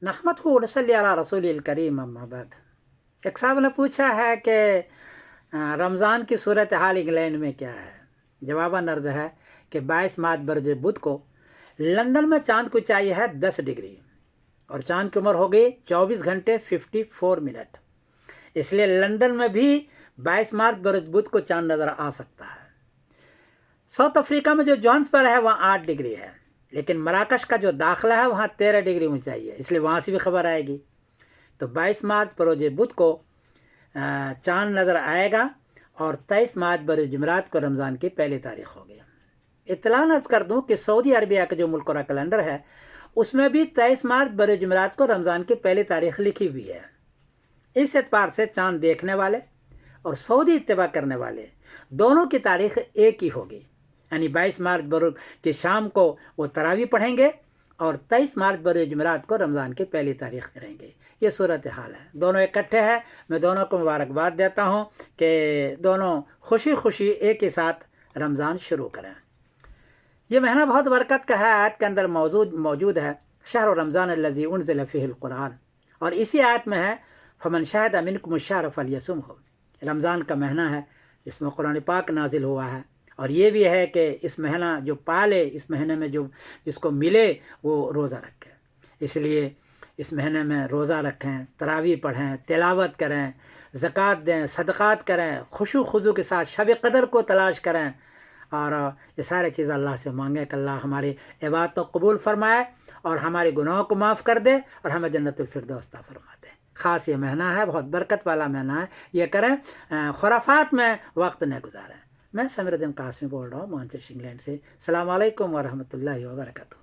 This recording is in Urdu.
نحمدہ ونصلی علی رسول الکریم اما بعد۔ ایک صاحب نے پوچھا ہے کہ رمضان کی صورتحال انگلینڈ میں کیا ہے؟ جواباً عرض ہے کہ 22 مارچ برج بدھ کو لندن میں چاند کو چاہیے ہے 10 ڈگری اور چاند کی عمر ہو گئی 24 گھنٹے 54 منٹ۔ اس لیے لندن میں بھی 22 مارچ برج بدھ کو چاند نظر آ سکتا ہے۔ ساؤتھ افریقہ میں جو جوہانسبرگ ہے وہاں 8 ڈگری ہے، لیکن مراکش کا جو داخلہ ہے وہاں 13 ڈگری اونچائی ہے، اس لیے وہاں سے بھی خبر آئے گی۔ تو 22 مارچ بروز بدھ کو چاند نظر آئے گا اور 23 مارچ بروز جمعرات کو رمضان کی پہلی تاریخ ہوگی۔ اطلاع عرض کر دوں کہ سعودی عربیہ کا جو ملک کا کیلنڈر ہے اس میں بھی 23 مارچ بروز جمعرات کو رمضان کی پہلی تاریخ لکھی ہوئی ہے۔ اس اعتبار سے چاند دیکھنے والے اور سعودی اتباع کرنے والے دونوں کی تاریخ ایک ہی ہوگی، یعنی 22 مارچ بروز کی شام کو وہ تراویح پڑھیں گے اور 23 مارچ بروز جمعرات کو رمضان کی پہلی تاریخ کریں گے۔ یہ صورتحال ہے، دونوں اکٹھے ہیں۔ میں دونوں کو مبارکباد دیتا ہوں کہ دونوں خوشی خوشی ایک ہی ساتھ رمضان شروع کریں۔ یہ مہینہ بہت برکت کا ہے، آیت کے اندر موجود ہے شہر رمضان الذی انزل فیہ القرآن، اور اسی آیت میں ہے فمن شہد منکم الشہر فلیصمہ۔ رمضان کا مہینہ ہے، اس میں قرآن پاک نازل ہوا ہے، اور یہ بھی ہے کہ اس مہینہ جو پالے، اس مہینے میں جو جس کو ملے وہ روزہ رکھے۔ اس لیے اس مہینے میں روزہ رکھیں، تراویح پڑھیں، تلاوت کریں، زکوٰۃ دیں، صدقات کریں، خشوع خضوع کے ساتھ شب قدر کو تلاش کریں، اور یہ سارے چیز اللہ سے مانگیں کہ اللہ ہماری عبادت کو قبول فرمائے اور ہمارے گناہوں کو معاف کر دے اور ہمیں جنت الفردوس عطا فرما دے۔ خاص یہ مہینہ ہے، بہت برکت والا مہینہ ہے، یہ کریں، خرافات میں وقت نہ گزاریں۔ میں سمیر الدین قاسمی بول رہا ہوں مانچسٹر انگلینڈ سے۔ السلام علیکم ورحمۃ اللہ وبرکاتہ۔